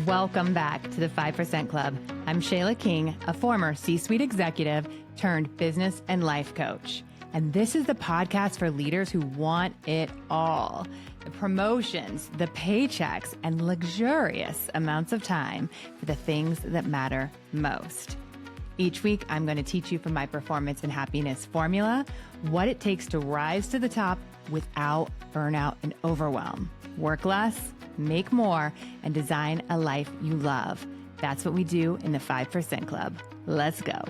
Welcome back to the 5% Club. I'm Shayla King, a former C-suite executive turned business and life coach. And this is the podcast for leaders who want it all. The promotions, the paychecks, and luxurious amounts of time for the things that matter most. Each week, I'm going to teach you from my performance and happiness formula what it takes to rise to the top without burnout and overwhelm. Work less, make more, and design a life you love. That's what we do in the 5% Club. Let's go.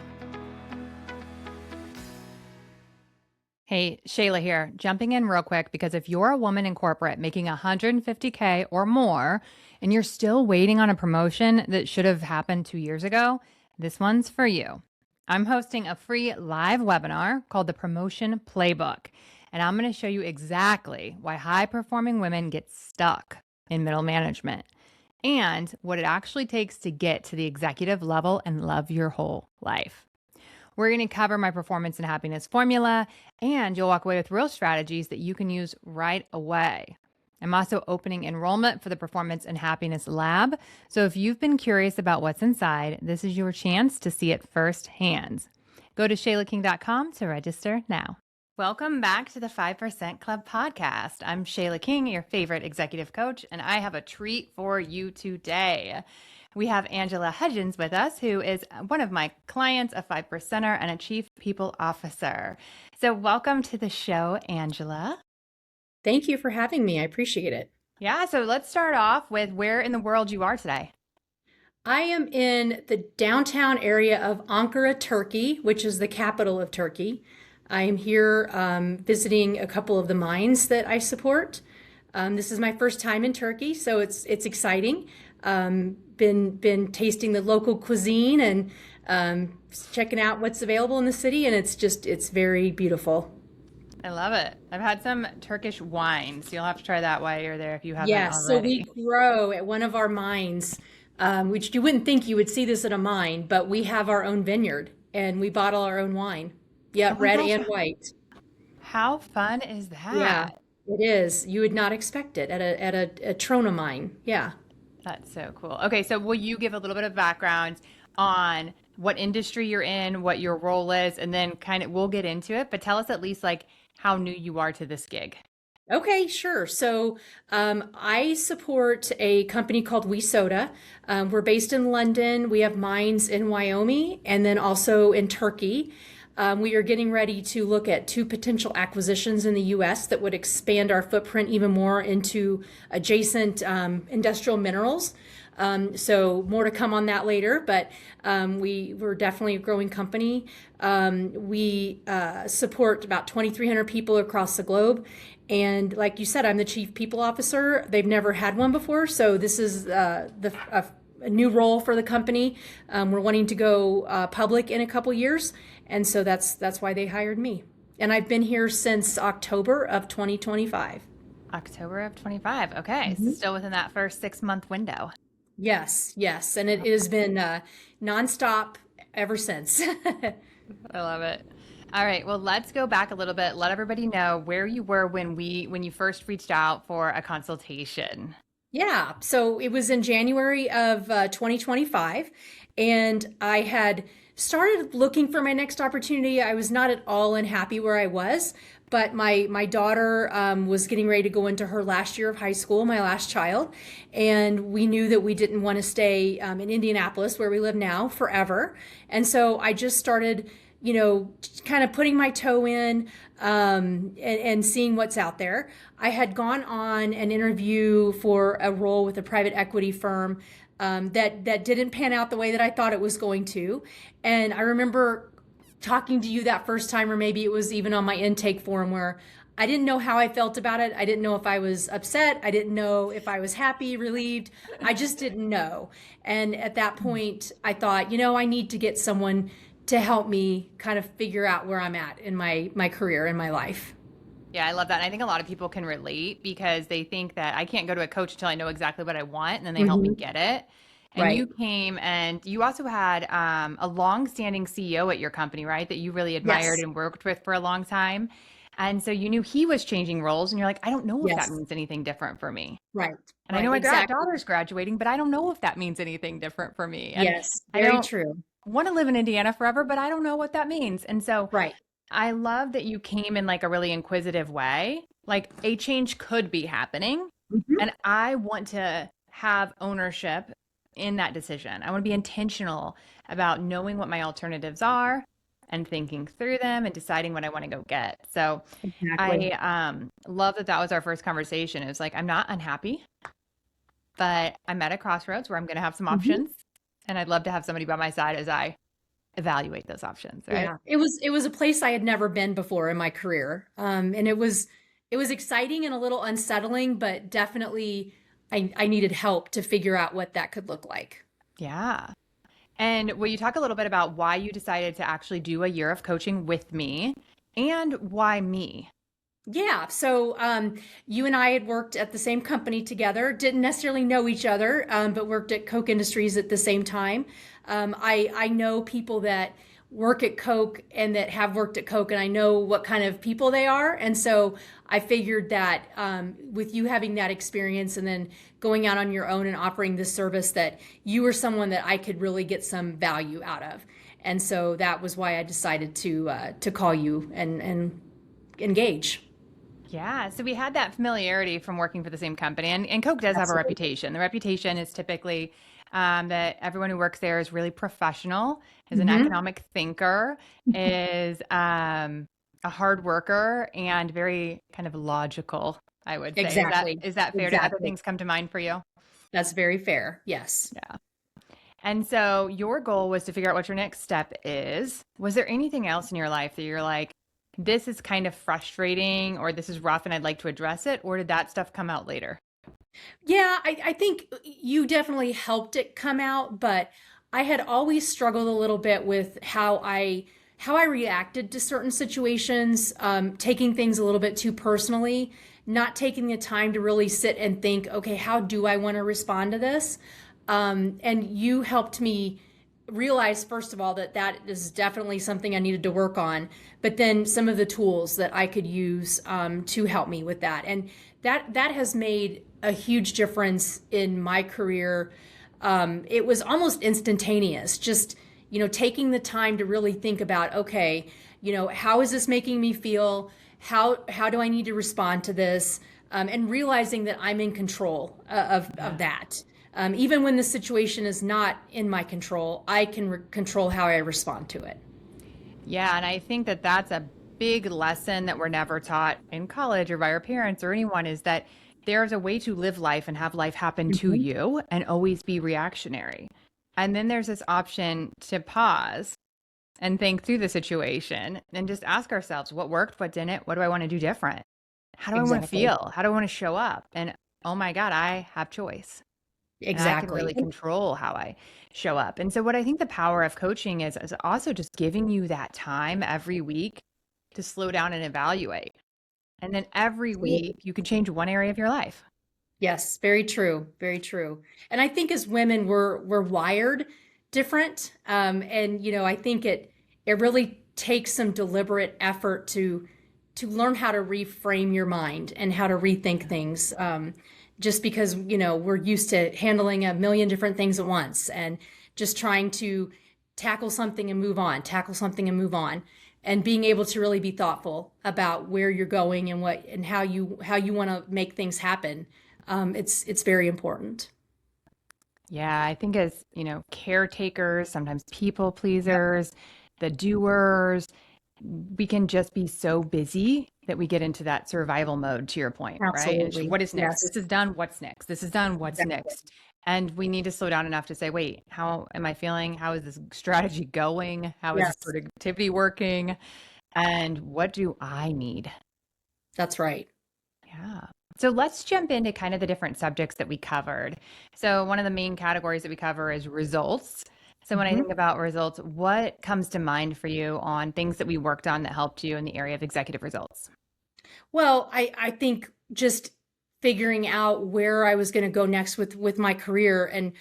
Hey, Shayla here, jumping in real quick because if you're a woman in corporate making $150K or more and you're still waiting on a promotion that should have happened 2 years ago, this one's for you. I'm hosting a free live webinar called the Promotion Playbook, and I'm going to show you exactly why high-performing women get stuck in middle management and what it actually takes to get to the executive level and love your whole life. We're going to cover my performance and happiness formula, and you'll walk away with real strategies that you can use right away. I'm also opening enrollment for the Performance and Happiness Lab. So if you've been curious about what's inside, this is your chance to see it firsthand. Go to shaylaking.com to register now. Welcome back to the 5% Club podcast. I'm Shayla King, your favorite executive coach, and I have a treat for you today. We have Angela Hudgens with us, who is one of my clients, a 5%er and a chief people officer. So welcome to the show, Angela. Thank you for having me. I appreciate it. Yeah, so let's start off with where in the world you are today. I am in the downtown area of Ankara, Turkey, which is the capital of Turkey. I am here visiting a couple of the mines that I support. This is my first time in Turkey, so it's exciting. Been tasting the local cuisine and checking out what's available in the city, and it's very beautiful. I love it. I've had some Turkish wine, so you'll have to try that while you're there if you haven't Yes, so already. we grow at one of our mines, which you wouldn't think you would see this at a mine, but we have our own vineyard and we bottle our own wine. Yeah, Oh my red gosh. and white. How fun is that? Yeah, it is. You would not expect it at a Trona mine. Yeah. That's so cool. Okay, so will you give a little bit of background on what industry you're in, what your role is, and then kind of we'll get into it, but tell us at least like how new you are to this gig. Okay, sure. So I support a company called We Soda. We're based in London. We have mines in Wyoming and then also in Turkey. We are getting ready to look at 2 potential acquisitions in the U.S. that would expand our footprint even more into adjacent industrial minerals. So more to come on that later, but we're definitely a growing company. We support about 2,300 people across the globe. And like you said, I'm the chief people officer. They've never had one before, so this is a new role for the company. We're wanting to go public in a couple years, and so that's why they hired me. And I've been here since October of 2025. October of 25. Okay, so still within that first 6-month window. Yes, and it has been nonstop ever since. I love it. All right, well, let's go back a little bit. Let everybody know where you were when you first reached out for a consultation. Yeah, so it was in January of 2025, and I had started looking for my next opportunity. I was not at all unhappy where I was, but my daughter was getting ready to go into her last year of high school, my last child, and we knew that we didn't want to stay in Indianapolis, where we live now, forever. And so I just started, kind of putting my toe in and seeing what's out there. I had gone on an interview for a role with a private equity firm that didn't pan out the way that I thought it was going to. And I remember talking to you that first time, or maybe it was even on my intake form, where I didn't know how I felt about it. I didn't know if I was upset. I didn't know if I was happy, relieved. I just didn't know. And at that point, I thought, I need to get someone to help me kind of figure out where I'm at in my career, in my life. Yeah, I love that. And I think a lot of people can relate because they think that I can't go to a coach until I know exactly what I want, and then they help me get it. And Right. you came and you also had a long-standing CEO at your company, right? That you really admired Yes. and worked with for a long time. And so you knew he was changing roles and you're like, I don't know if that Yes. means anything different for me. Right. And I know Right. my Exactly. daughter's graduating, but I don't know if that means anything different for me. And Yes. I Very don't true. want to live in Indiana forever, but I don't know what that means. And so Right. I love that you came in like a really inquisitive way. Like a change could be happening. Mhm. And I want to have ownership in that decision. I want to be intentional about knowing what my alternatives are and thinking through them and deciding what I want to go get. So Exactly. I love that that was our first conversation. It was like, I'm not unhappy, but I'm at a crossroads where I'm going to have some Mhm. options. And I'd love to have somebody by my side as I evaluate those options, right? Yeah. It was a place I had never been before in my career. And it was exciting and a little unsettling, but definitely I needed help to figure out what that could look like. Yeah. And will you talk a little bit about why you decided to actually do a year of coaching with me and why me? Yeah, so you and I had worked at the same company together, didn't necessarily know each other, but worked at Coke Industries at the same time. I know people that work at Coke and that have worked at Coke, and I know what kind of people they are. And so I figured that with you having that experience and then going out on your own and offering this service, that you were someone that I could really get some value out of. And so that was why I decided to call you and engage. Yeah, so we had that familiarity from working for the same company, and Coke does have a Absolutely. reputation. The reputation is typically that everyone who works there is really professional, is an Hmm. economic thinker, is a hard worker, and very kind of logical, I would say. Exactly. Is that fair? Do other Exactly. things come to mind for you? That's very fair. Yes. Yeah. And so your goal was to figure out what your next step is. Was there anything else in your life that you're like, this is kind of frustrating or this is rough and I'd like to address it? Or did that stuff come out later? Yeah, I think you definitely helped it come out, but I had always struggled a little bit with how I reacted to certain situations, taking things a little bit too personally, not taking the time to really sit and think, okay, how do I want to respond to this? And you helped me realize, first of all, that that is definitely something I needed to work on, but then some of the tools that I could use to help me with that. And that has made a huge difference in my career. It was almost instantaneous, just, taking the time to really think about, okay, how is this making me feel? How do I need to respond to this? And realizing that I'm in control of Yeah. that. Even when the situation is not in my control, I can control how I respond to it. Yeah. And I think that that's a big lesson that we're never taught in college or by our parents or anyone is that there's a way to live life and have life happen to Mhm. you and always be reactionary. And then there's this option to pause and think through the situation and just ask ourselves what worked, what didn't, what do I want to do different? How do I want to Exactly. feel? How do I want to show up? And oh my God, I have choice and I can Exactly. really control how I show up. And so, what I think the power of coaching is also just giving you that time every week to slow down and evaluate. And then every week, Absolutely. you can change one area of your life. Yes, very true. Very true. And I think as women, we're wired different. And I think it really takes some deliberate effort to learn how to reframe your mind and how to rethink things. Just because we're used to handling a million different things at once and just trying to tackle something and move on, tackle something and move on, and being able to really be thoughtful about where you're going and what and how you want to make things happen. It's very important. Yeah, I think as, caretakers, sometimes people Yep, pleasers, the doers, we can just be so busy that we get into that survival mode to your point, right? And absolutely. what is next? Yes, This is done. What's next? This is done. What's exactly. next? And we need to slow down enough to say, wait, how am I feeling? How is this strategy going? How is this Yes, productivity working? And what do I need? that's right. Yeah. So let's jump into kind of the different subjects that we covered. So, one of the main categories that we cover is results. So, when I Mhm. think about results, what comes to mind for you on things that we worked on that helped you in the area of executive results? Well, I think just figuring out where I was going to go next with my career, and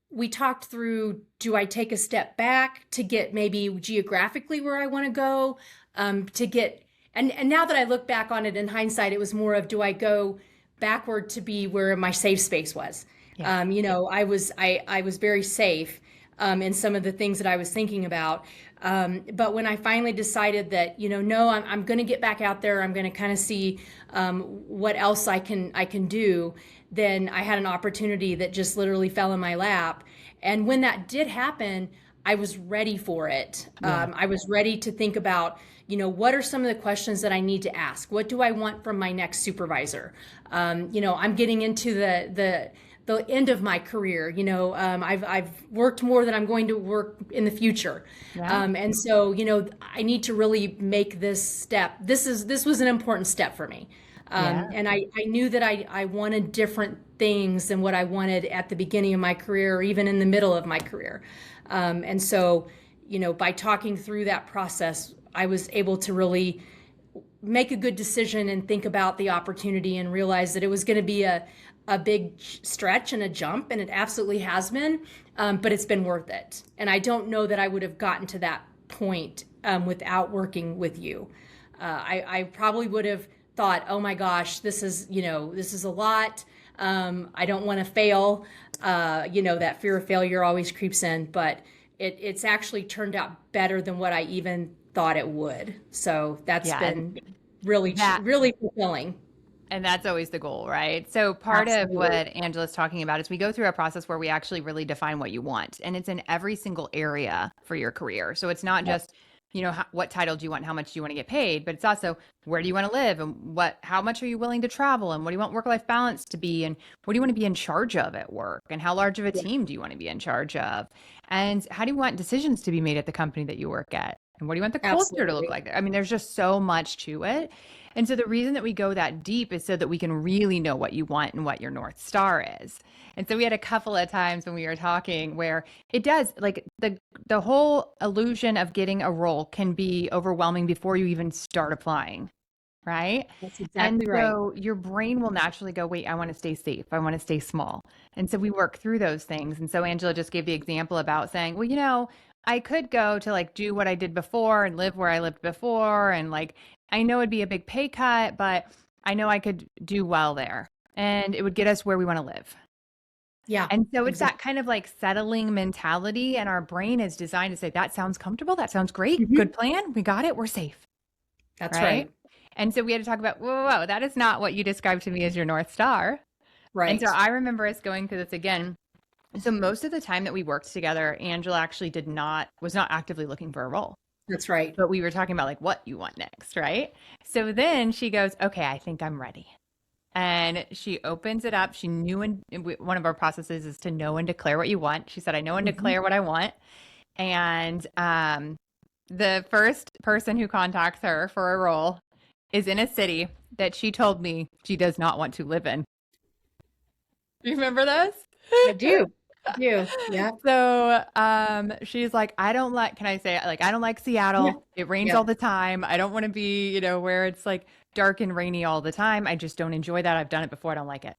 we talked through, do I take a step back to get maybe geographically where I want to go, to get And now that I look back on it in hindsight, it was more of, do I go backward to be where my safe space was? Yeah. I was very safe in some of the things that I was thinking about. But when I finally decided that, no, I'm going to get back out there, I'm going to kind of see what else I can do, then I had an opportunity that just literally fell in my lap. And when that did happen, I was ready for it. Yeah. I was ready to think about, what are some of the questions that I need to ask? What do I want from my next supervisor? I'm getting into the end of my career. I've worked more than I'm going to work in the future. Yeah. And so, I need to really make this step. This was an important step for me. Yeah. And I knew that I wanted different things than what I wanted at the beginning of my career or even in the middle of my career. And so, by talking through that process, I was able to really make a good decision and think about the opportunity and realize that it was going to be a big stretch and a jump, and it absolutely has been, but it's been worth it. And I don't know that I would have gotten to that point without working with you. I probably would have thought, oh my gosh, this is a lot. I don't want to fail. That fear of failure always creeps in, but it's actually turned out better than what I even thought it would. So that's Yeah. been really, That really fulfilling. And that's always the goal, right? So part of what Absolutely. Angela's talking about is we go through a process where we actually really define what you want, and it's in every single area for your career. So it's not Yep. just, what title do you want, how much do you want to get paid, but it's also where do you want to live and how much are you willing to travel and what do you want work-life balance to be and what do you want to be in charge of at work and how large of a Yeah, team do you want to be in charge of and how do you want decisions to be made at the company that you work at and what do you want the culture to look absolutely. like? I mean, there's just so much to it. And so the reason that we go that deep is so that we can really know what you want and what your North Star is. And so we had a couple of times when we were talking where it does like the whole illusion of getting a role can be overwhelming before you even start applying, right? That's And exactly right. so your brain will naturally go, wait, I want to stay safe. I want to stay small. And so we work through those things. And so Angela just gave the example about saying, well, I could go to like do what I did before and live where I lived before. And like, I know it'd be a big pay cut, but I know I could do well there and it would get us where we want to live. Yeah, And so it's that exactly. kind of like settling mentality. And our brain is designed to say, that sounds comfortable. That sounds great. Hmm. Good plan. We got it. We're safe. That's Right. right. And so we had to talk about, whoa, that is not what you described to me as your North Star. And so Right. I remember us going through this again. So most of the time that we worked together, Angela actually was not actively looking for a role, That's right. but we were talking about like what you want next, right? So then she goes, okay, I think I'm ready. And she opens it up. She knew, and one of our processes is to know and declare what you want. She said, I know and Hmm. declare what I want. And the first person who contacts her for a role is in a city that she told me she does not want to live in. Do you remember those? I do. I do. Yeah. So she's like, I don't like, can I say it? Like, I don't like Yeah. Seattle. It rains all Yep. the time. I don't want to be, where it's like dark and rainy all the time. I just don't enjoy that. I've done it before. I don't like it.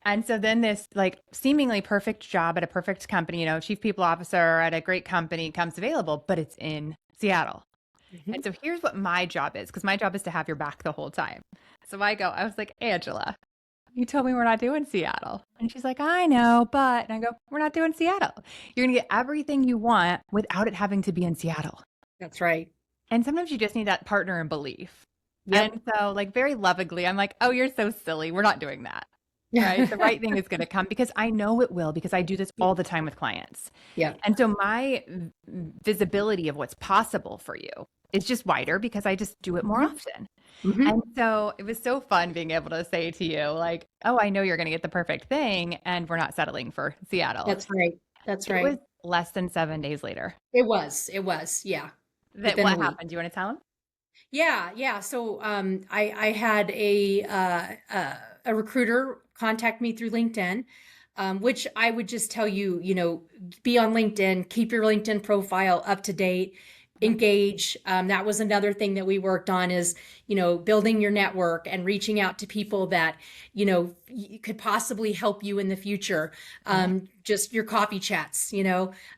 And so then this like seemingly perfect job at a perfect company, chief people officer at a great company comes available, but it's in Seattle. Hmm. And so here's what my job is, because my job is to have your back the whole time. So I was like, Angela, you told me we're not doing Seattle. And she's like, I know, but, and I go, we're not doing Seattle. You're going to get everything you want without it having to be in Seattle. That's right. And sometimes you just need that partner in belief. Yep. And so, like, very lovingly, I'm like, oh, you're so silly. We're not doing that. Right. The right thing is going to come because I know it will, because I do this all the time with clients. Yep. And so my visibility of what's possible for you is just wider because I just do it more Hmm. often. Hmm. And so it was so fun being able to say to you, like, oh, I know you're going to get the perfect thing, and we're not settling for Seattle. That's right. That's It was right. less than 7 days later. It was. It was. Yeah. That Within a what week. happened? Do you want to tell him? Yeah. Yeah. So I had a recruiter contact me through LinkedIn, which I would just tell you, be on LinkedIn, keep your LinkedIn profile up to date, engage. That was another thing that we worked on is, building your network and reaching out to people that, could possibly help you in the future. Just your coffee chats,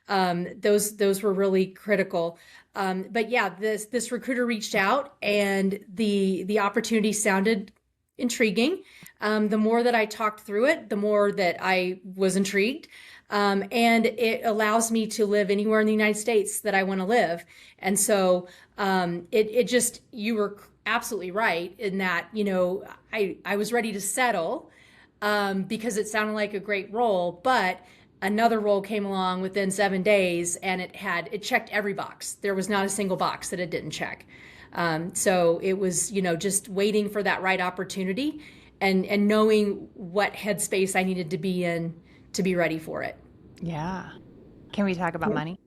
those were really critical. But yeah, this recruiter reached out and the opportunity sounded intriguing. The more that I talked through it, the more that I was intrigued. And it allows me to live anywhere in the United States that I want to live. And so you were absolutely right in that, I was ready to settle because it sounded like a great role, but another role came along within 7 days and it checked every box. There was not a single box that it didn't check. So it was, just waiting for that right opportunity and knowing what headspace I needed to be in to be ready for it. Yeah. Can we talk about money?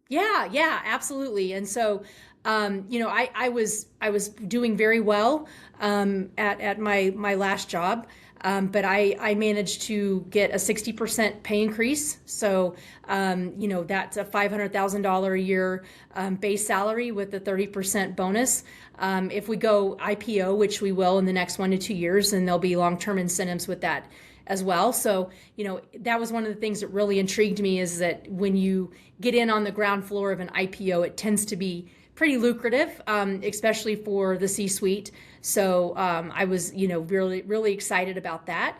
Yeah, absolutely. And so, I was doing very well at my last job, but I managed to get a 60% pay increase. So, that's a $500,000 a year base salary with a 30% bonus. If we go IPO, which we will in the next 1 to 2 years, and there'll be long-term incentives with that as well. So, that was one of the things that really intrigued me is that when you get in on the ground floor of an IPO, it tends to be pretty lucrative, especially for the C-suite. So I was, really, really excited about that.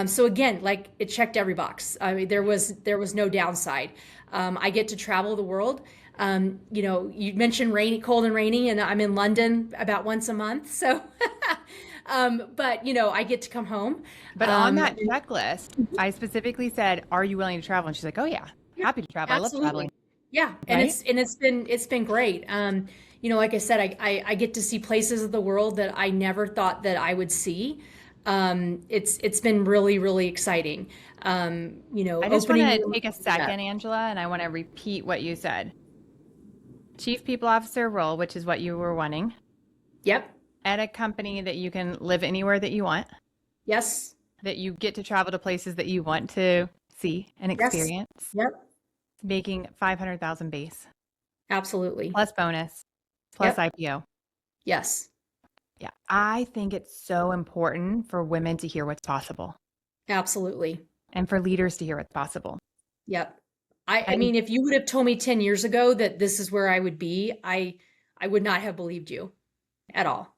So again, like it checked every box. I mean, there was no downside. I get to travel the world. You mentioned cold and rainy, and I'm in London about once a month. So, but I get to come home. But on that checklist, I specifically said, "Are you willing to travel?" And she's like, "Oh yeah, happy to travel. Absolutely. I love traveling." Yeah, and right? it's been great. Like I said, I get to see places of the world that I never thought that I would see. It's been really, really exciting. I just want to take a second, Angela, and I want to repeat what you said. Chief People Officer role, which is what you were wanting. Yep. At a company that you can live anywhere that you want. Yes. That you get to travel to places that you want to see and experience. Yes. Yep. Making 500,000 base. Absolutely. Plus bonus. Plus IPO. Yes. Yeah. I think it's so important for women to hear what's possible. Absolutely. And for leaders to hear what's possible. Yep. I mean, if you would have told me 10 years ago that this is where I would be, I would not have believed you at all.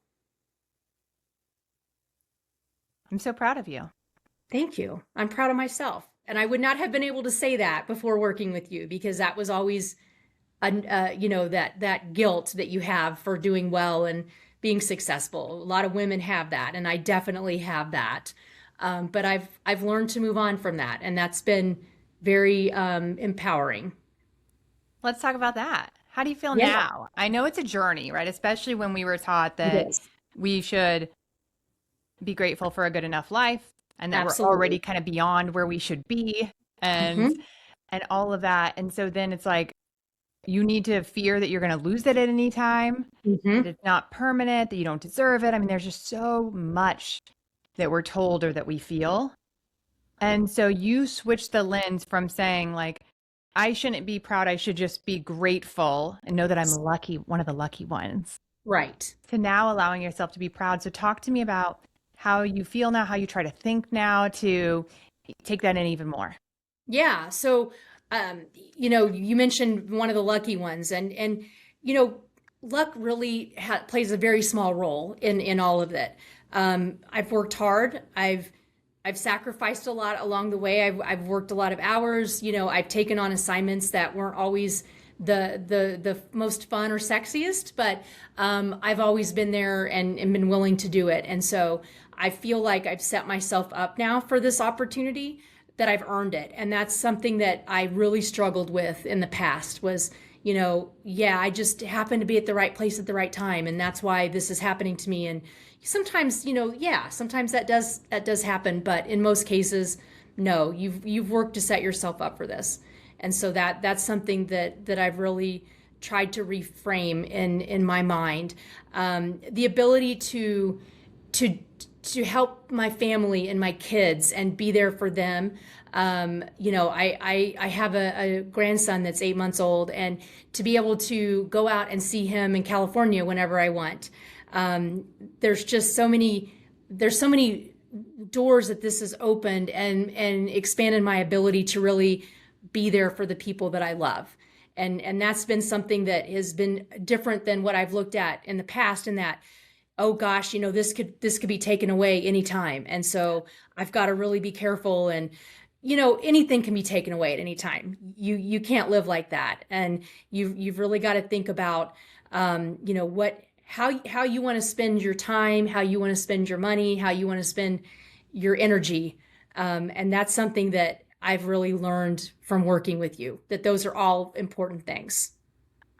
I'm so proud of you. Thank you. I'm proud of myself. And I would not have been able to say that before working with you because that was always, that guilt that you have for doing well and being successful. A lot of women have that, and I definitely have that. But I've learned to move on from that, and that's been very empowering. Let's talk about that. How do you feel now? I know it's a journey, right? Especially when we were taught that we should be grateful for a good enough life and that we're already kind of beyond where we should be and all of that. And so then it's like, you need to fear that you're going to lose it at any time, that it's not permanent, that you don't deserve it. I mean, there's just so much that we're told or that we feel. And so you switch the lens from saying like, I shouldn't be proud, I should just be grateful and know that I'm lucky, one of the lucky ones. Right. To now allowing yourself to be proud. So talk to me about how you feel now, how you try to think now to take that in even more. Yeah. So, you mentioned one of the lucky ones and luck really plays a very small role in all of that. I've worked hard. I've sacrificed a lot along the way. I've worked a lot of hours. I've taken on assignments that weren't always the most fun or sexiest, but I've always been there and been willing to do it. And so I feel like I've set myself up now for this opportunity, that I've earned it. And that's something that I really struggled with in the past was, I just happened to be at the right place at the right time. And that's why this is happening to me. And sometimes, sometimes that does happen. But in most cases, no, you've worked to set yourself up for this. And so that's something that I've really tried to reframe in my mind. The ability to to help my family and my kids and be there for them. I have a grandson that's 8 months old, and to be able to go out and see him in California whenever I want. There's just there's so many doors that this has opened and expanded my ability to really be there for the people that I love. And that's been something that has been different than what I've looked at in the past, in that, oh gosh, this could be taken away anytime. And so I've got to really be careful. And anything can be taken away at any time. You can't live like that. And you've really got to think about how you want to spend your time, how you want to spend your money, how you want to spend your energy. And that's something that I've really learned from working with you, that those are all important things.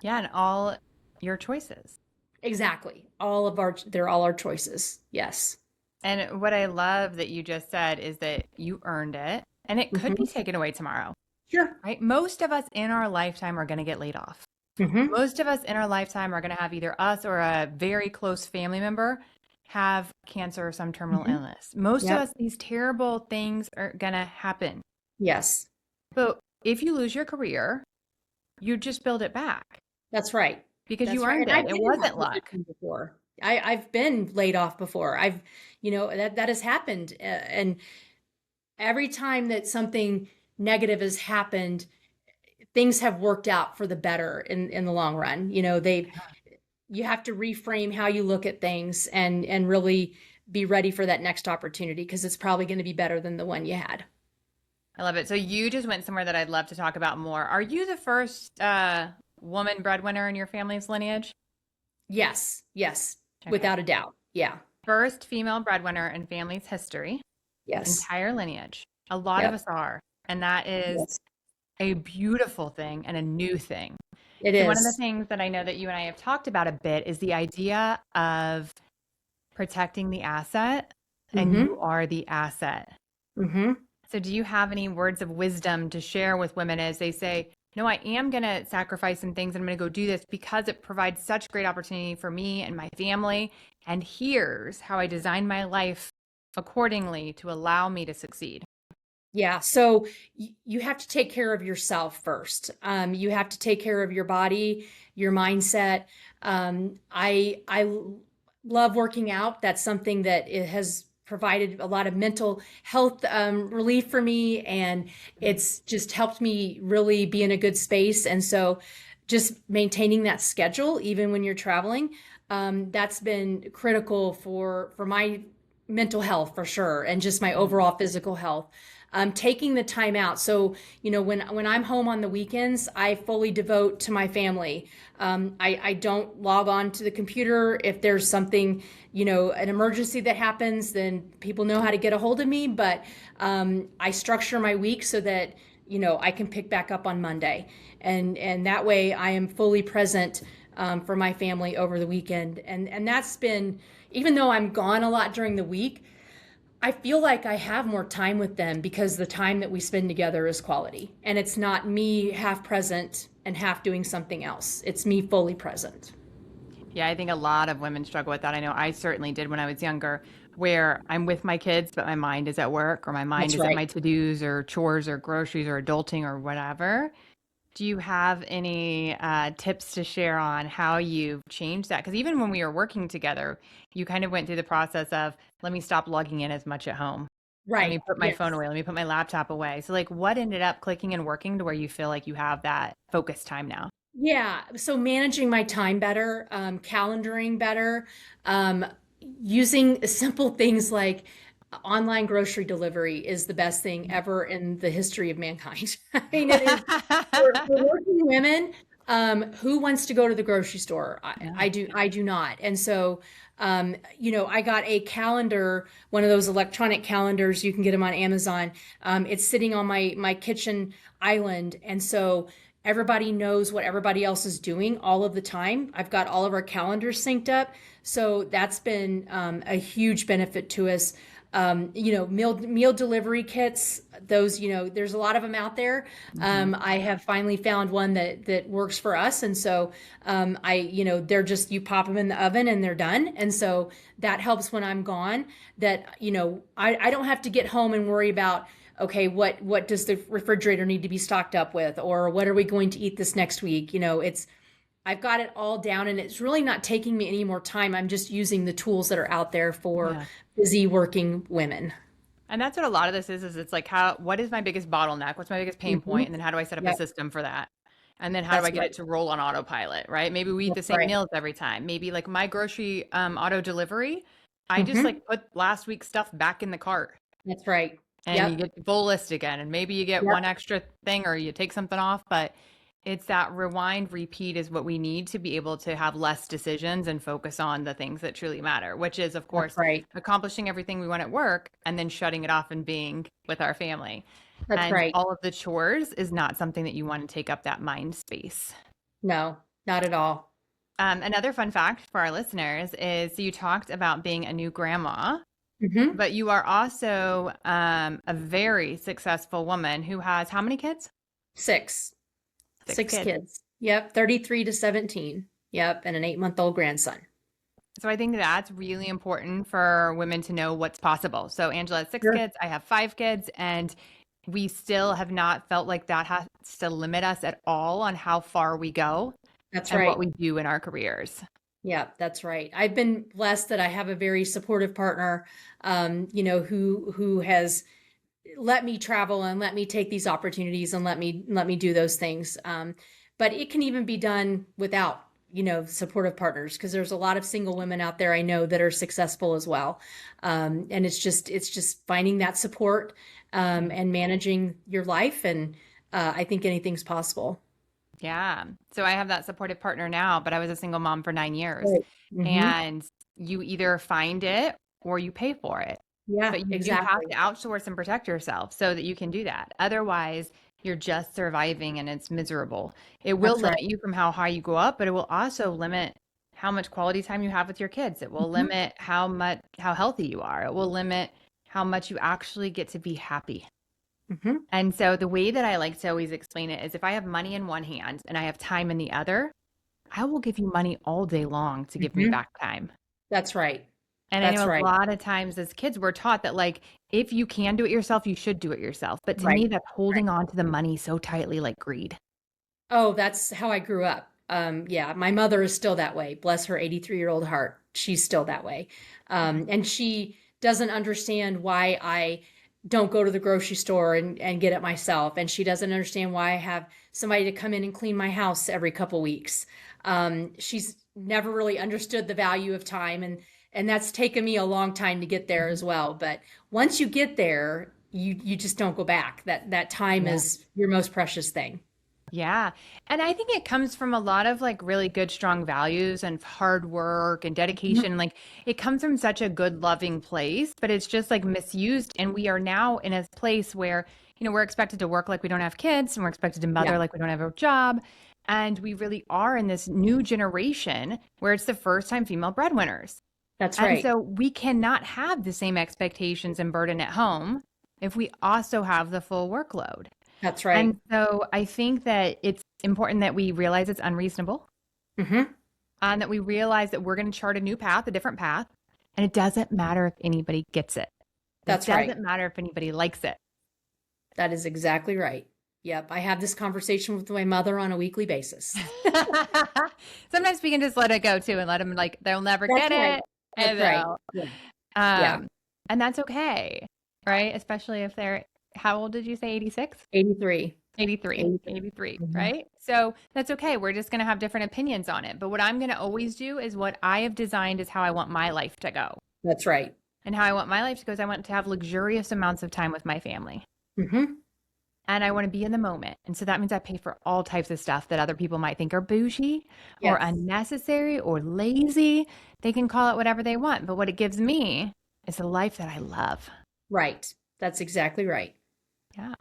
Yeah, and all your choices. Exactly. They're all our choices. Yes. And what I love that you just said is that you earned it and it could be Hmm. taken away tomorrow, Sure. right? Most of us in our lifetime are going to get laid off. Hmm. Most of us in our lifetime are going to have either us or a very close family member have cancer or some terminal Hmm. illness. Most of Yep. us, these terrible things are going to happen. Yes. But if you lose your career, you just build it back That's right. because you That's right. earned And it. I've It been in wasn't that luck. position before. I've been laid off before. That has happened. And every time that something negative has happened, things have worked out for the better in the long run. You have to reframe how you look at things and really be ready for that next opportunity, because it's probably going to be better than the one you had. I love it. So you just went somewhere that I'd love to talk about more. Are you the first woman breadwinner in your family's lineage? Yes, yes, Okay. without a doubt. Yeah. First female breadwinner in family's history, Yes. entire lineage. A lot of Yep. us are. And that is Yes. a beautiful thing and a new thing. It So, one of the is. things that I know that you and I have talked about a bit is the idea of protecting the asset, and Mm-hmm. you are the asset. Mm-hmm. So, do you have any words of wisdom to share with women as they say, no, I am going to sacrifice some things and I'm going to go do this because it provides such great opportunity for me and my family. And here's how I design my life accordingly to allow me to succeed. Yeah. So you have to take care of yourself first. You have to take care of your body, your mindset. I love working out. That's something that it has provided a lot of mental health relief for me, and it's just helped me really be in a good space. And so, just maintaining that schedule, even when you're traveling, that's been critical for my mental health for sure, and just my overall physical health. Taking the time out. So, when I'm home on the weekends, I fully devote to my family. I don't log on to the computer. If there's something, an emergency that happens, then people know how to get a hold of me. But I structure my week so that, I can pick back up on Monday. And that way I am fully present for my family over the weekend. And that's been, even though I'm gone a lot during the week, I feel like I have more time with them because the time that we spend together is quality. And it's not me half present and half doing something else. It's me fully present. Yeah, I think a lot of women struggle with that. I know I certainly did when I was younger, where I'm with my kids, but my mind is at work or my mind That's is at right. my to-dos or chores or groceries or adulting or whatever. Do you have any tips to share on how you changed that? Because even when we were working together, you kind of went through the process of, let me stop logging in as much at home. Let me Right. put my phone Yes. away. Let me put my laptop away. So, like, what ended up clicking and working to where you feel like you have that focus time now? Yeah. So managing my time better, calendaring better, um, using simple things like online grocery delivery is the best thing ever in the history of mankind. I mean, it is for working women. Who wants to go to the grocery store? No. I do not. And so, I got a calendar, one of those electronic calendars. You can get them on Amazon. It's sitting on my kitchen island, and so everybody knows what everybody else is doing all of the time. I've got all of our calendars synced up, so that's been a huge benefit to us. Meal delivery kits. Those, there's a lot of them out there. Hmm. I have finally found one that works for us, and so they're just, you pop them in the oven and they're done, and so that helps when I'm gone. That I don't have to get home and worry about, okay, what does the refrigerator need to be stocked up with, or what are we going to eat this next week? It's I've got it all down, and it's really not taking me any more time. I'm just using the tools that are out there for Yeah. busy working women. And that's what a lot of this is it's like what is my biggest bottleneck? What's my biggest pain Hmm. point? And then how do I set up a Yep, system for that? And then how do I that's get right. it to roll on autopilot, right? Maybe we eat the That's same right. meals every time. Maybe like my grocery auto delivery, I just Hmm. like put last week's stuff back in the cart That's right. and you Yep. get the full list again. And maybe you get one Yep. extra thing or you take something off, but it's that rewind repeat is what we need to be able to have less decisions and focus on the things that truly matter, which is, of That's course, right. accomplishing everything we want at work and then shutting it off and being with our family. That's And right. all of the chores is not something that you want to take up that mind space. No, not at all. Another fun fact for our listeners is so you talked about being a new grandma, Hmm. but you are also a very successful woman who has how many kids? Six. Six Six kids. kids. Yep. 33 to 17. Yep. And an 8-month-old grandson. So I think that's really important for women to know what's possible. So Angela has six Sure. kids, I have five kids, and we still have not felt like that has to limit us at all on how far we go That's and what right. we do in our careers. Yeah, that's right. I've been blessed that I have a very supportive partner, who has let me travel and let me take these opportunities and let me do those things. But it can even be done without, supportive partners, because there's a lot of single women out there I know that are successful as well. And it's just finding that support, and managing your life, and I think anything's possible. Yeah. So I have that supportive partner now, but I was a single mom for 9 years. Right. Hmm. And you either find it or you pay for it. Yeah, But you do have exactly. to outsource and protect yourself so that you can do that. Otherwise, you're just surviving and it's miserable. It will That's right. limit you from how high you go up, but it will also limit how much quality time you have with your kids. It will Mhm. limit how healthy you are. It will limit how much you actually get to be happy. Mhm. And so the way that I like to always explain it is if I have money in one hand and I have time in the other, I will give you money all day long to give me Mhm. back time. That's right. And I That's know a right. lot of times as kids, we're taught that, like, if you can do it yourself, you should do it yourself. But to Right. me, that's Right. holding on to the money so tightly, like greed. Oh, that's how I grew up. Yeah, my mother is still that way. Bless her 83-year-old heart. She's still that way. And she doesn't understand why I don't go to the grocery store and get it myself. And she doesn't understand why I have somebody to come in and clean my house every couple weeks. She's never really understood the value of time, and that's taken me a long time to get there Mhm. as well. But once you get there, you just don't go back. That time Yeah. is your most precious thing. Yeah. And I think it comes from a lot of like really good, strong values and hard work and Mhm. dedication. Like it comes from such a good, loving place, but it's just like misused. And we are now in a place where, we're expected to work like we don't have kids and we're expected to Yeah, mother like we don't have a job. And we really are in this new generation where it's the first time female breadwinners. that's And right. so we cannot have the same expectations and burden at home if we also have the full workload. That's And right. so I think that it's important that we realize it's unreasonable Hmm. and that we realize that we're going to chart a new path, a different path. And it doesn't matter if anybody gets it. It That's right. doesn't matter if anybody likes it. That is exactly right. Yep. I have this conversation with my mother on a weekly basis. Sometimes we can just let it go too and let them like they'll never That's get right. it. That's And right. they'll Yeah. Yeah. um and that's okay. Right? Especially if they're how old did you say 86? 83. 83, 83. 83, Hmm. right? So that's okay. We're just going to have different opinions on it. But what I'm going to always do is what I have designed is how I want my life to go. That's right. And how I want my life to go is I want to have luxurious amounts of time with my family. Hmm. And I want to be in the moment. And so that means I pay for all types of stuff that other people might think are bougie or Yes. unnecessary or lazy. They can call it whatever they want. But what it gives me is a life that I love. Right. That's exactly right. Yeah.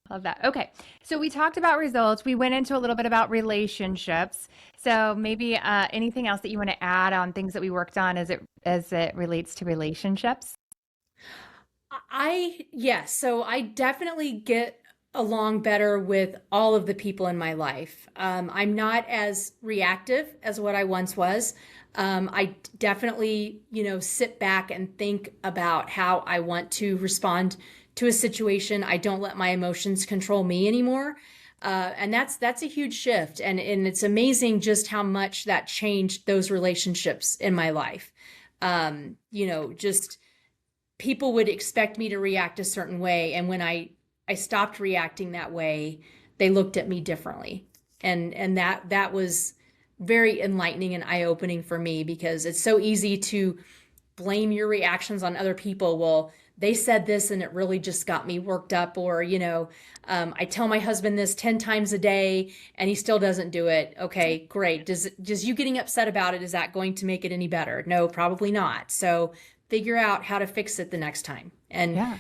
Love that. Okay. So we talked about results. We went into a little bit about relationships. So maybe anything else that you want to add on things that we worked on as it relates to relationships? Yes. So I definitely get along better with all of the people in my life. I'm not as reactive as what I once was. I definitely, sit back and think about how I want to respond to a situation. I don't let my emotions control me anymore. And that's a huge shift. And it's amazing just how much that changed those relationships in my life. Just people would expect me to react a certain way, and when I stopped reacting that way, they looked at me differently. And that was very enlightening and eye-opening for me, because it's so easy to blame your reactions on other people. Well, they said this and it really just got me worked up. Or, I tell my husband this 10 times a day and he still doesn't do it. Okay, great. Does you getting upset about it, is that going to make it any better? No, probably not. So figure out how to fix it the next time. And, Yeah.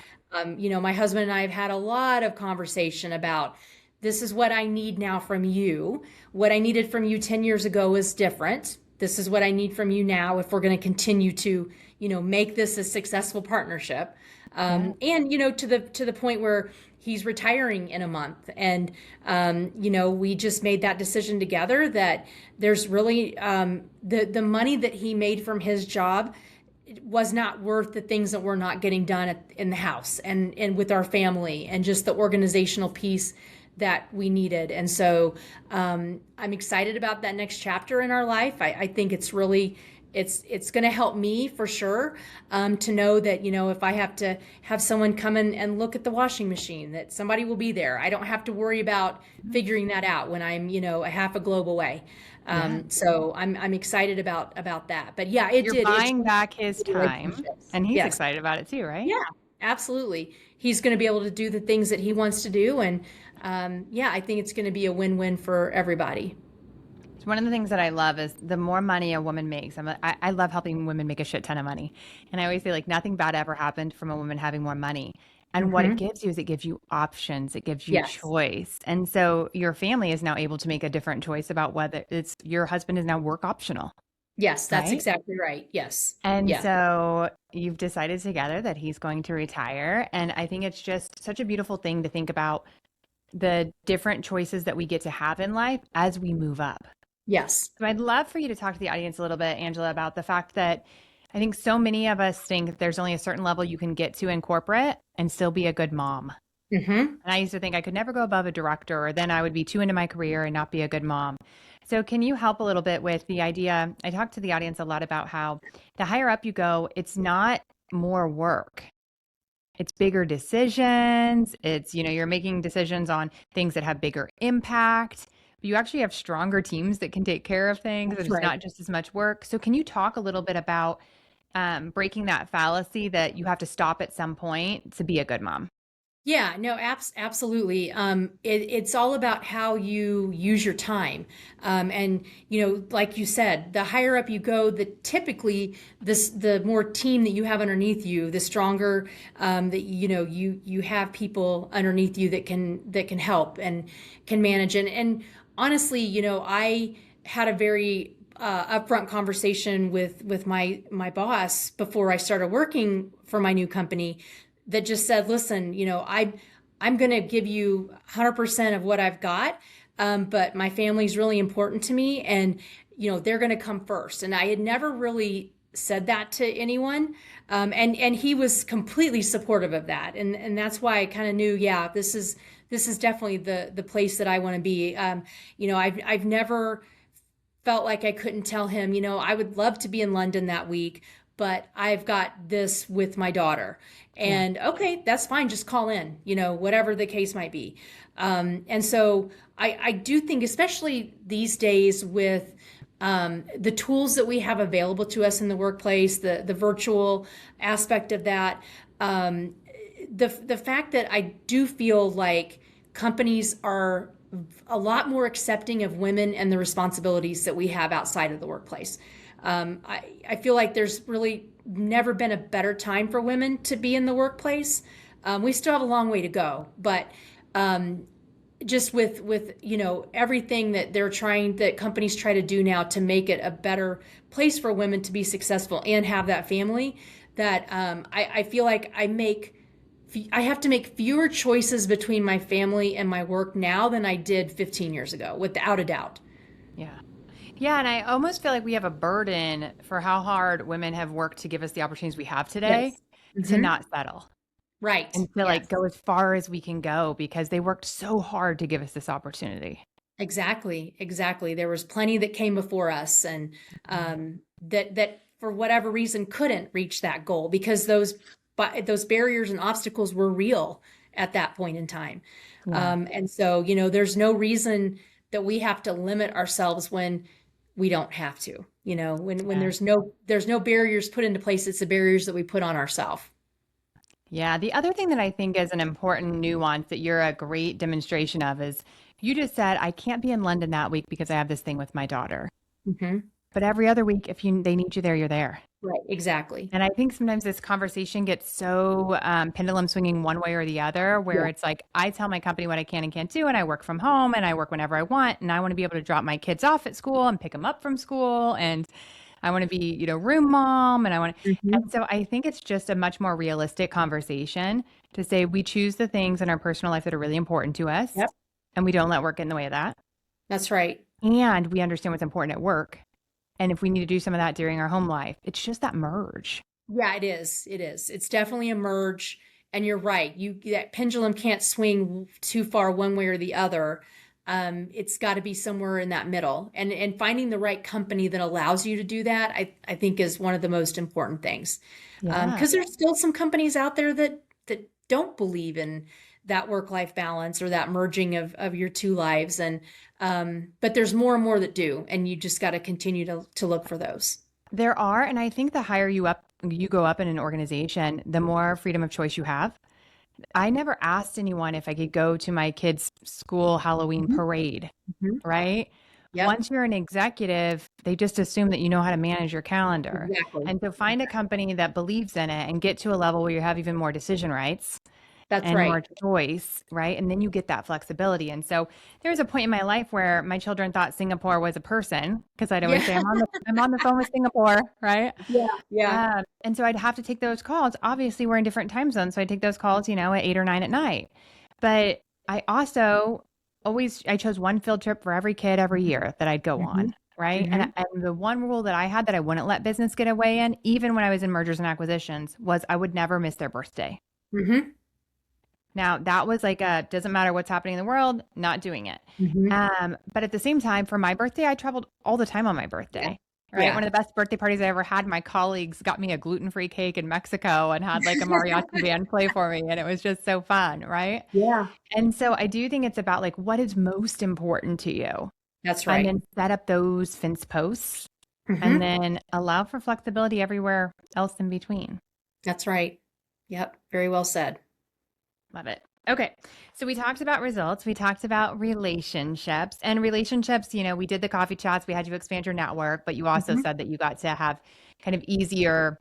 my husband and I have had a lot of conversation about, this is what I need now from you. What I needed from you 10 years ago is different. This is what I need from you now if we're going to continue to, make this a successful partnership. Yeah. And, to the point where he's retiring in a month. And, we just made that decision together that there's really the money that he made from his job was not worth the things that we're not getting done in the house and with our family, and just the organizational piece that we needed. And so I'm excited about that next chapter in our life. I think it's really, it's going to help me for sure, to know that, if I have to have someone come in and look at the washing machine, that somebody will be there. I don't have to worry about figuring that out when I'm, a half a globe away. Yeah. So I'm excited about that. But yeah, it You're did. It buying changed back his time, relationships. and he's Yes. excited about it too, right? Yeah, absolutely. He's going to be able to do the things that he wants to do. And yeah, I think it's going to be a win-win for everybody. So one of the things that I love is the more money a woman makes. I love helping women make a shit ton of money. And I always say, like, nothing bad ever happened from a woman having more money. And what it Hmm. gives you is it gives you options, it gives you Yes. choice. And so your family is now able to make a different choice about whether it's your husband is now work optional, Yes, that's right? exactly right. Yes. And Yes. so you've decided together that he's going to retire. And I think it's just such a beautiful thing to think about the different choices that we get to have in life as we move up. Yes. So I'd love for you to talk to the audience a little bit, Angela, about the fact that I think so many of us think that there's only a certain level you can get to in corporate and still be a good mom. Hmm. And I used to think I could never go above a director, or then I would be too into my career and not be a good mom. So, can you help a little bit with the idea? I talk to the audience a lot about how the higher up you go, it's not more work. It's bigger decisions. It's, you're making decisions on things that have bigger impact. But you actually have stronger teams that can take care of things, and That's it's right. not just as much work. So, can you talk a little bit about breaking that fallacy that you have to stop at some point to be a good mom? Yeah, no, absolutely. It's all about how you use your time. And, like you said, the higher up you go, the typically the more team that you have underneath you, the stronger, that, you have people underneath you that can help and can manage. And honestly, I had a very upfront conversation with my boss before I started working for my new company, that just said, listen, I'm going to give you 100% of what I've got, but my family's really important to me, and they're going to come first. And I had never really said that to anyone, and he was completely supportive of that, and that's why I kind of knew, yeah, this is definitely the place that I want to be. I've never felt like I couldn't tell him, I would love to be in London that week, but I've got this with my daughter. Yeah. And okay, that's fine. Just call in, whatever the case might be. And so I do think, especially these days with the tools that we have available to us in the workplace, the virtual aspect of that, the fact that I do feel like companies are a lot more accepting of women and the responsibilities that we have outside of the workplace. I feel like there's really never been a better time for women to be in the workplace. We still have a long way to go, but just with everything that companies try to do now to make it a better place for women to be successful and have that family, that I feel like I have to make fewer choices between my family and my work now than I did 15 years ago, without a doubt. Yeah. Yeah, and I almost feel like we have a burden for how hard women have worked to give us the opportunities we have today Yes. to Hmm. not settle Right. and to like Yes. go as far as we can go because they worked so hard to give us this opportunity. Exactly. Exactly. There was plenty that came before us, and that for whatever reason couldn't reach that goal because those barriers and obstacles were real at that point in time. Yeah. And so, there's no reason that we have to limit ourselves when we don't have to. When Yeah. there's no barriers put into place, it's the barriers that we put on ourselves. Yeah. The other thing that I think is an important nuance that you're a great demonstration of is you just said, I can't be in London that week because I have this thing with my daughter. Hmm. But every other week, if they need you there, you're there. Right. Exactly. And I think sometimes this conversation gets so pendulum swinging one way or the other, where Yeah. it's like I tell my company what I can and can't do, and I work from home and I work whenever I want, and I want to be able to drop my kids off at school and pick them up from school, and I want to be, room mom, and I want to. And Hmm. so I think it's just a much more realistic conversation to say we choose the things in our personal life that are really important to us, Yep. and we don't let work get in the way of that, That's right. and we understand what's important at work. And if we need to do some of that during our home life, it's just that merge. Yeah, it is. It is. It's definitely a merge. And you're right. That pendulum can't swing too far one way or the other. It's got to be somewhere in that middle. And finding the right company that allows you to do that, I think is one of the most important things. Yeah. Because there's still some companies out there that don't believe in that work-life balance or that merging of your two lives. And but there's more and more that do, and you just got to continue to look for those. There are, and I think the higher you go up in an organization, the more freedom of choice you have. I never asked anyone if I could go to my kids' school Halloween Mhm. parade, Mhm. right? Yep. Once you're an executive, they just assume that you know how to manage your calendar. Exactly. And so find a company that believes in it and get to a level where you have even more decision rights That's and more right. choice, right? And then you get that flexibility. And so there was a point in my life where my children thought Singapore was a person because I'd always say Yeah. I'm on the phone with Singapore, right? Yeah. Yeah. And so I'd have to take those calls. Obviously, we're in different time zones, so I take those calls, at 8 or 9 at night. But I also I chose one field trip for every kid every year that I'd go Hmm. on, right? And, Hmm. and the one rule that I had that I wouldn't let business get away in, even when I was in mergers and acquisitions, was I would never miss their birthday. Hmm. Now, that was like a doesn't matter what's happening in the world, not doing it. Hmm. But at the same time, for my birthday, I traveled all the time on my Yeah. birthday. Right. Yeah. One of the best birthday parties I ever had, my colleagues got me a gluten-free cake in Mexico and had like a mariachi band play for me. And it was just so fun. Right. Yeah. And so I do think it's about like what is most important to you That's and right. then set up those fence posts and Hmm. then allow for flexibility everywhere else in between. That's right. Yep. Very well said. Love it. Okay. So we talked about results. We talked about relationships and relationships. We did the coffee chats. We had you expand your network, but you also Hmm. said that you got to have kind of easier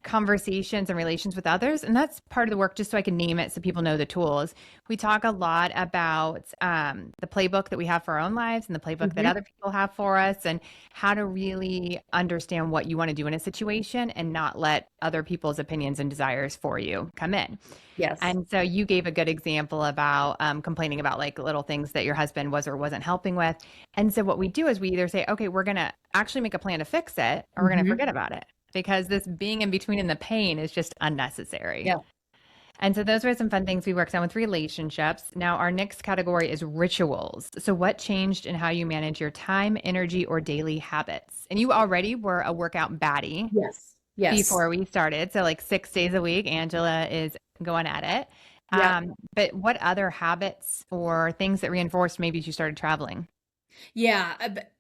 conversations and relations with others. And that's part of the work, just so I can name it so people know the tools. We talk a lot about the playbook that we have for our own lives and the playbook that Hmm. other people have for us, and how to really understand what you want to do in a situation and not let other people's opinions and desires for you come in. Yes. And so you gave a good example about complaining about like little things that your husband was or wasn't helping with. And so what we do is we either say, okay, we're going to actually make a plan to fix it, or we're going to Hmm. forget about it because this being in between and the pain is just unnecessary. Yeah. And so those were some fun things we worked on with relationships. Now, our next category is rituals. So, what changed in how you manage your time, energy, or daily habits? And you already were a workout baddie Yes. Yes. before we started. So, like 6 days a week, Angela is going at it. Yep. But what other habits or things that reinforced maybe as you started traveling? Yeah.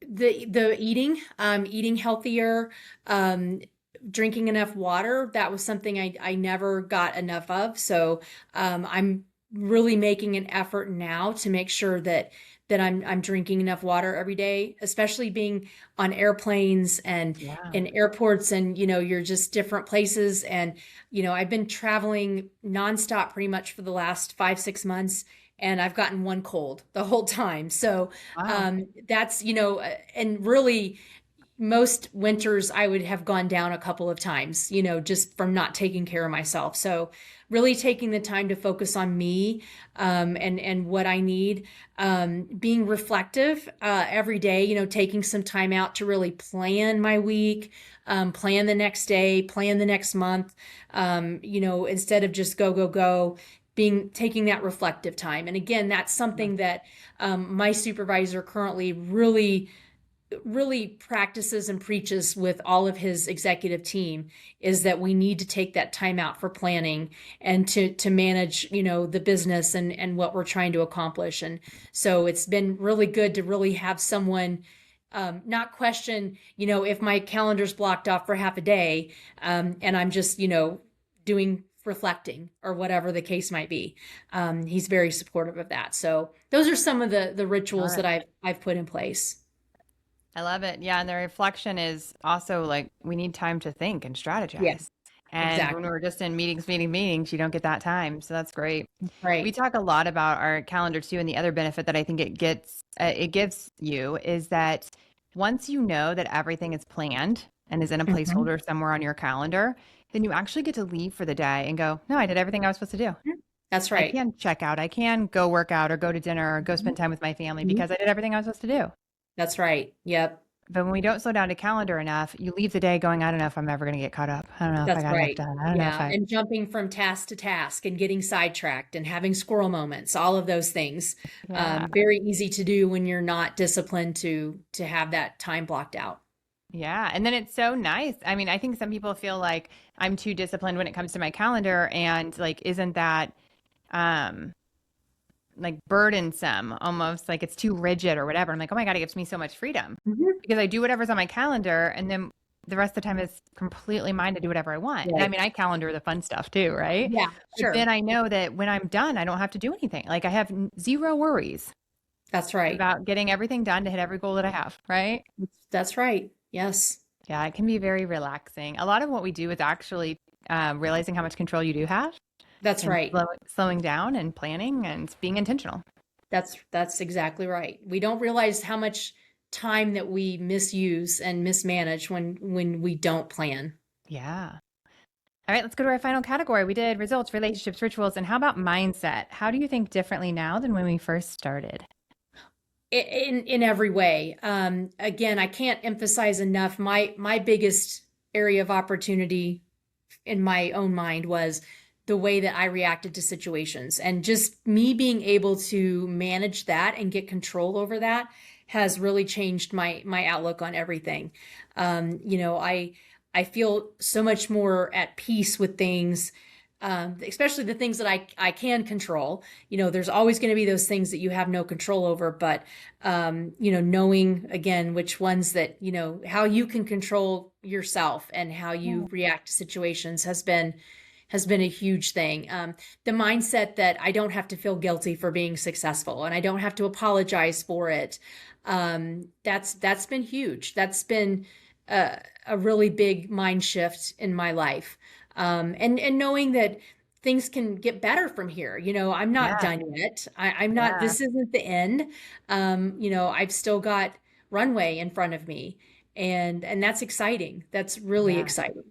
The eating healthier, um, drinking enough water. That was something I never got enough of. So I'm really making an effort now to make sure that I'm drinking enough water every day, especially being on airplanes and Yeah. in airports, and you're just different places. And I've been traveling nonstop pretty much for the last 5, 6 months, and I've gotten one cold the whole time. So Wow. that's and really most winters I would have gone down a couple of times, just from not taking care of myself. So really taking the time to focus on me, and what I need, being reflective every day, taking some time out to really plan my week, plan the next day, plan the next month, instead of just go, go, go, taking that reflective time. And again, that's something that my supervisor currently really practices and preaches with all of his executive team, is that we need to take that time out for planning and to manage, the business and what we're trying to accomplish. And so it's been really good to really have someone not question, if my calendar's blocked off for half a day, and I'm just, doing reflecting or whatever the case might be. He's very supportive of that. So those are some of the rituals that I've put in place. I love it. Yeah. And the reflection is also like we need time to think and Yeah, strategize. And when exactly. we're just in meetings, you don't get that time. So that's great. We Right. talk a lot about our calendar too. And the other benefit that I think it gives you is that once you know that everything is planned and is in a Mhm. placeholder somewhere on your calendar, then you actually get to leave for the day and go, no, I did everything I was supposed to do. That's I right. can check out. I can go work out or go to dinner or go Mhm. spend time with my family Mhm. because I did everything I was supposed to do. That's right. Yep. But when we don't slow down to calendar enough, you leave the day going, I don't know if I'm ever going to get caught up. I don't know if I That's got enough right. done. I don't know if Yeah. I, And jumping from task to task and getting sidetracked and having squirrel moments, all of those things. yeah, Very easy to do when you're not disciplined to have that time blocked out. yeah. And then it's so nice. I mean, I think some people feel like I'm too disciplined when it comes to my calendar. And like, isn't that, um, like burdensome almost like it's too rigid or whatever. I'm like, oh my God, it gives me so much freedom Mhm. because I do whatever's on my calendar and then the rest of the time is completely mine to do whatever I want. And I Right. mean, I calendar the fun stuff too, right? Yeah, But then sure. I know that when I'm done, I don't have to do anything. Like I have zero worries That's right. about getting everything done to hit every goal that I have, right? That's right. Yes. Yeah, it can be very relaxing. A lot of what we do is actually realizing how much control you do have That's and right. slowing down and planning and being intentional. That's exactly right. We don't realize how much time that we misuse and mismanage when we don't plan. Yeah. All right, let's go to our final category. We did results, relationships, rituals, and how about mindset? How do you think differently now than when we first started? In every way. Again, I can't emphasize enough. My biggest area of opportunity in my own mind was the way that I reacted to situations, and just me being able to manage that and get control over that has really changed my outlook on everything. I feel so much more at peace with things, especially the things that I can control. There's always going to be those things that you have no control over, but knowing again which ones that, how you can control yourself and how you react to situations has been a huge thing. The mindset that I don't have to feel guilty for being successful and I don't have to apologize for it. That's been huge. That's been a really big mind shift in my life. And knowing that things can get better from here. I'm not Yeah, done yet. I'm not. yeah, This isn't the end. I've still got runway in front of me, and that's exciting. That's really yeah. exciting.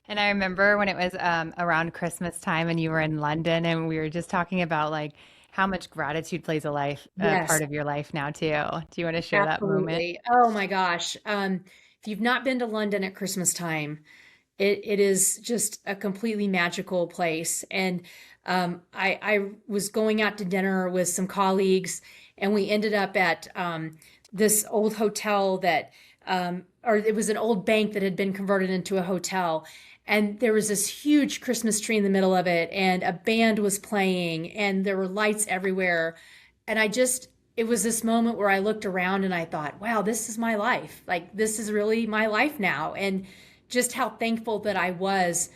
And I remember when it was around Christmas time and you were in London and we were just talking about like how much gratitude plays a Yes. part of your life now too. Do you want to share that moment? Absolutely. Oh my gosh. If you've not been to London at Christmas time, it is just a completely magical place. And I was going out to dinner with some colleagues, and we ended up at this old hotel or it was an old bank that had been converted into a hotel. And there was this huge Christmas tree in the middle of it, and a band was playing, and there were lights everywhere. And it was this moment where I looked around and I thought, wow, this is my life. Like, this is really my life now. And just how thankful that I was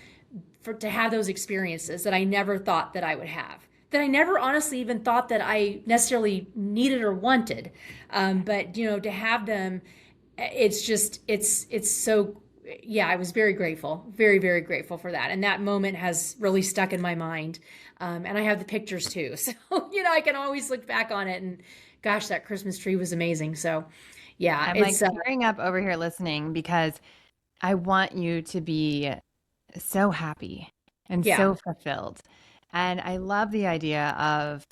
to have those experiences that I never thought that I would have. That I never honestly even thought that I necessarily needed or wanted. But to have them, it's so, yeah, I was very grateful, very, very grateful for that. And that moment has really stuck in my mind. And I have the pictures too. So, I can always look back on it and gosh, that Christmas tree was amazing. So yeah, I'm like it's, tearing up over here listening because I want you to be so happy and yeah, so fulfilled. And I love the idea of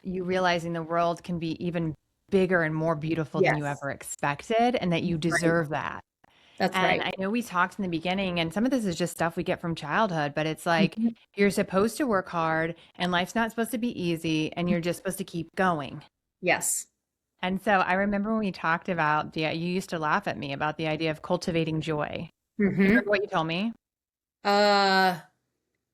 you realizing the world can be even bigger and more beautiful than you yes, ever expected, and that you right. deserve that. That's And right. I know we talked in the beginning, and some of this is just stuff we get from childhood, but it's like Mhm. you're supposed to work hard, and life's not supposed to be easy, and you're just supposed to keep going. Yes. And so I remember when we talked about you used to laugh at me about the idea of cultivating joy. You remember Hmm. what you told me? Uh,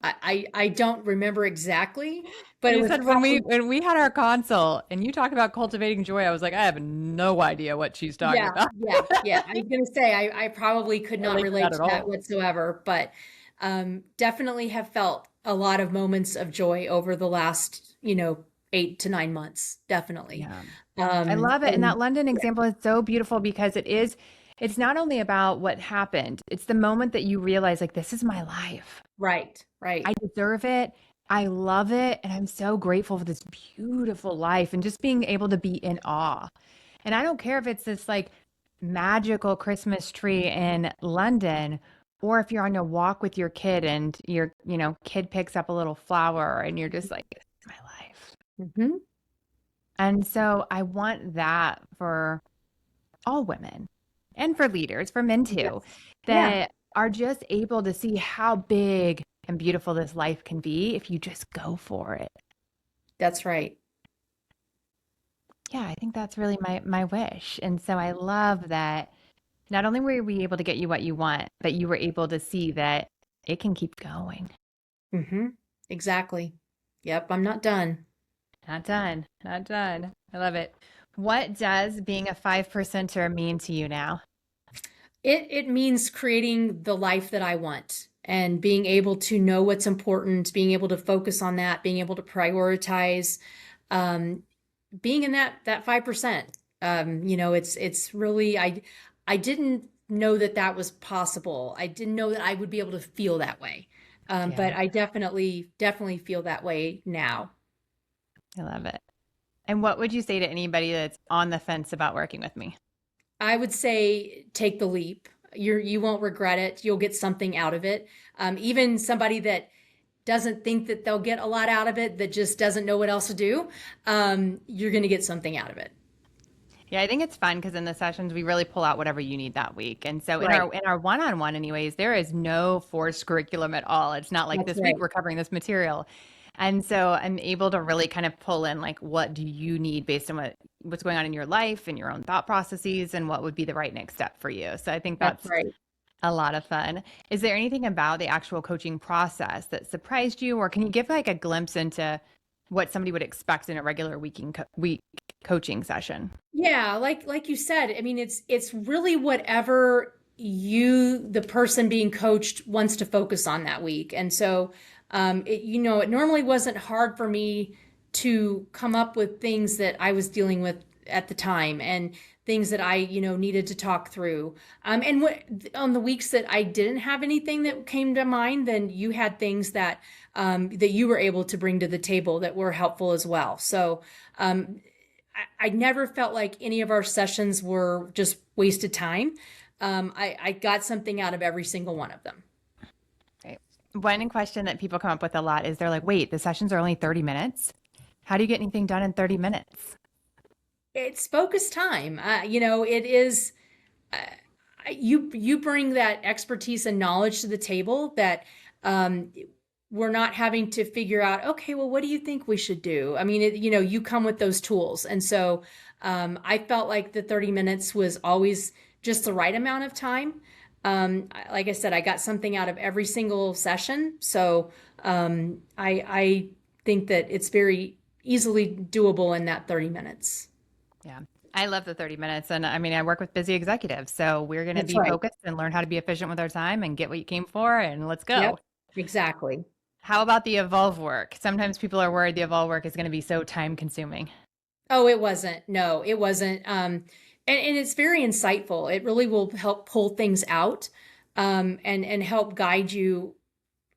I don't remember exactly, but it You was said when we probably, when we had our consult and you talked about cultivating joy, I was like, I have no idea what she's talking yeah, about. yeah, yeah. I was gonna say I probably could not Relate to relate that at to that all. whatsoever, but definitely have felt a lot of moments of joy over the last, 8 to 9 months. Definitely. Yeah. I love it. And And that London yeah, example is so beautiful because it's not only about what happened, it's the moment that you realize, like, this is my life. right, right. I deserve it. I love it. And I'm so grateful for this beautiful life and just being able to be in awe. And I don't care if it's this like magical Christmas tree in London or if you're on a walk with your kid and your kid picks up a little flower and you're just like, this is my life. Hmm. And so I want that for all women and for leaders, for men too, Yes. Yeah, that are just able to see how big and beautiful this life can be if you just go for it. that's right. Yeah, I think that's really my wish. And so I love that not only were we able to get you what you want, but you were able to see that it can keep going. Hmm. Exactly. Yep, I'm not done. Not done. Not done. I love it. What does being a 5%er mean to you now? It means creating the life that I want and being able to know what's important, being able to focus on that, being able to prioritize, um, being in that 5%. It's really I didn't know that that was possible. I didn't know that I would be able to feel that way. But Yeah, I definitely feel that way now. I love it. And what would you say to anybody that's on the fence about working with me? I would say take the leap. You won't regret it. You'll get something out of it. Even somebody that doesn't think that they'll get a lot out of it, that just doesn't know what else to do, you're going to get something out of it. Yeah, I think it's fun because in the sessions we really pull out whatever you need that week. And so in Right. our one-on-one anyways, there is no forced curriculum at all. It's not like That's this week right. we're covering this material. And so I'm able to really kind of pull in like what do you need based on what's going on in your life and your own thought processes and what would be the right next step for you. So I think That's that's right. a lot of fun. Is there anything about the actual coaching process that surprised you, or can you give like a glimpse into what somebody would expect in a regular week coaching session? Yeah, like you said, I mean it's really whatever the person being coached wants to focus on that week. And so it normally wasn't hard for me to come up with things that I was dealing with at the time and things that I, needed to talk through. And on the weeks that I didn't have anything that came to mind, then you had things that you were able to bring to the table that were helpful as well. So I never felt like any of our sessions were just wasted time. I got something out of every single one of them. Right. One question that people come up with a lot is they're like, wait, the sessions are only 30 minutes. How do you get anything done in 30 minutes? It's focus time. It is. Uh, you bring that expertise and knowledge to the table that um, we're not having to figure out. Okay, well, what do you think we should do? I mean, you come with those tools, and so I felt like the 30 minutes was always just the right amount of time. Like I said, I got something out of every single session, so I think that it's very easily doable in that 30 minutes. Yeah. I love the 30 minutes. And I mean, I work with busy executives. So we're going to That's be right. focused and learn how to be efficient with our time and get what you came for and let's Yep, go. exactly. How about the evolve work? Sometimes people are worried the evolve work is going to be so time consuming. Oh, it wasn't. No, it wasn't. And it's very insightful. It really will help pull things out, and help guide you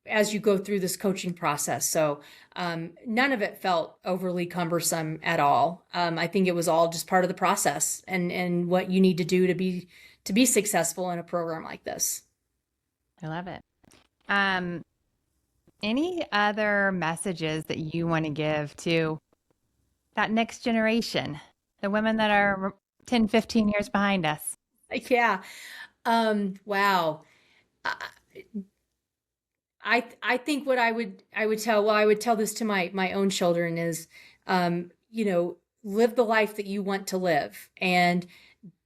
as you go through this coaching process. So none of it felt overly cumbersome at all. I think it was all just part of the process and what you need to do to be successful in a program like this. I love it. Any other messages that you want to give to that next generation, the women that are 10, 15 years behind us? Yeah. Wow. I think what I would tell this to my own children is, live the life that you want to live and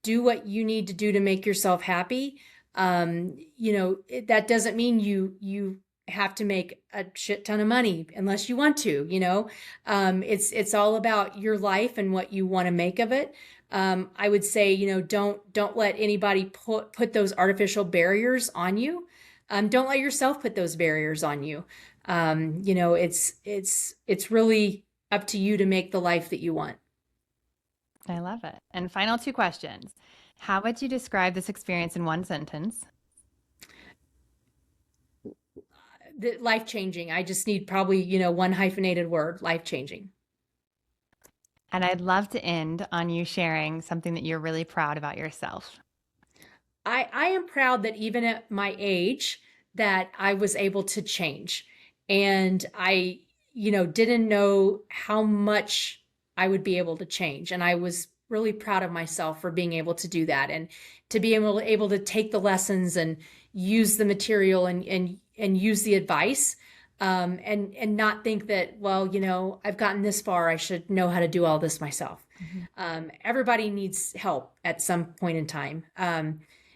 do what you need to do to make yourself happy. That doesn't mean you have to make a shit ton of money unless you want to. It's all about your life and what you want to make of it. I would say, don't let anybody put those artificial barriers on you. Don't let yourself put those barriers on you. It's really up to you to make the life that you want. I love it. And final two questions. How would you describe this experience in one sentence? Life changing. I just need probably, one hyphenated word, life changing. And I'd love to end on you sharing something that you're really proud about yourself. I am proud that even at my age that I was able to change. And I, didn't know how much I would be able to change. And I was really proud of myself for being able to do that and to be able to take the lessons and use the material and use the advice. And not think that, well, I've gotten this far, I should know how to do all this myself. Mm-hmm. Everybody needs help at some point in time.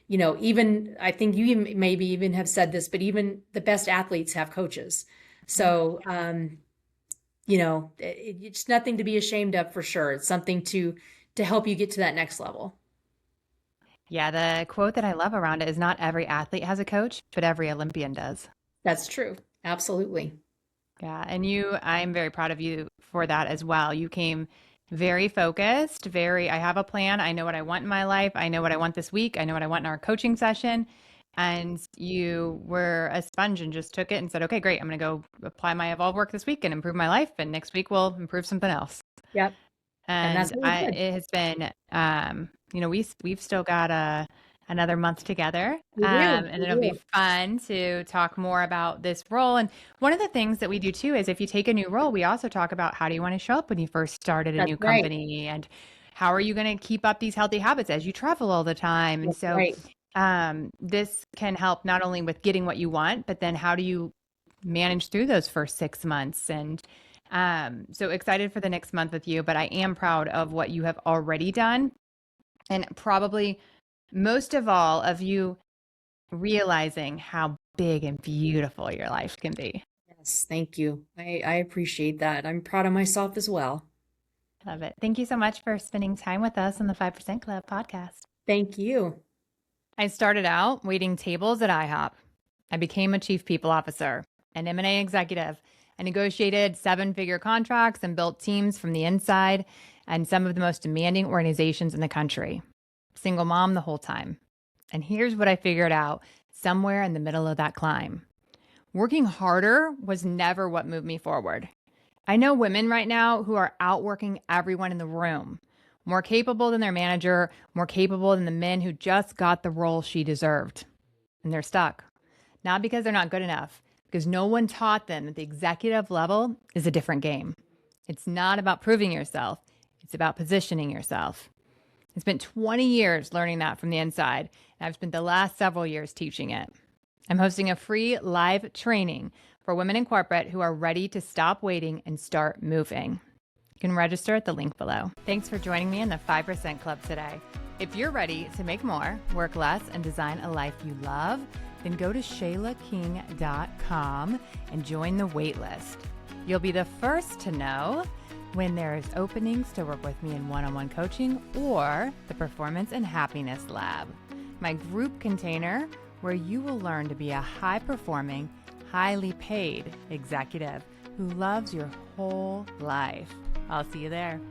Even I think you maybe even have said this, but even the best athletes have coaches. So, it's nothing to be ashamed of for sure. It's something to help you get to that next level. Yeah, the quote that I love around it is not every athlete has a coach, but every Olympian does. That's true. Absolutely. Yeah, and I'm very proud of you for that as well. You came very focused, I have a plan. I know what I want in my life. I know what I want this week. I know what I want in our coaching session. And you were a sponge and just took it and said, okay, great. I'm going to go apply my evolve work this week and improve my life. And next week we'll improve something else. Yep. And that's really good. it has been, we've still got another month together. And it'll be fun to talk more about this role. And one of the things that we do too is if you take a new role, we also talk about how do you want to show up when you first started a new company and how are you going to keep up these healthy habits as you travel all the time. And so this can help not only with getting what you want, but then how do you manage through those first 6 months? And so excited for the next month with you, but I am proud of what you have already done. And probably most of all of you realizing how big and beautiful your life can be. Yes, thank you. I appreciate that. I'm proud of myself as well. Love it. Thank you so much for spending time with us on the 5% Club podcast. Thank you. I started out waiting tables at IHOP. I became a chief people officer, an M&A executive. I negotiated 7-figure contracts and built teams from the inside and some of the most demanding organizations in the country. Single mom the whole time. And here's what I figured out somewhere in the middle of that climb. Working harder was never what moved me forward. I know women right now who are outworking everyone in the room, more capable than their manager, more capable than the men who just got the role she deserved. And they're stuck. Not because they're not good enough, because no one taught them that the executive level is a different game. It's not about proving yourself. It's about positioning yourself. I spent 20 years learning that from the inside, and I've spent the last several years teaching it. I'm hosting a free live training for women in corporate who are ready to stop waiting and start moving. You can register at the link below. Thanks for joining me in the 5% Club today. If you're ready to make more, work less, and design a life you love, then go to shaylaking.com and join the waitlist. You'll be the first to know when there's openings to work with me in one-on-one coaching or the Performance and Happiness Lab, my group container where you will learn to be a high-performing, highly paid executive who loves your whole life. I'll see you there.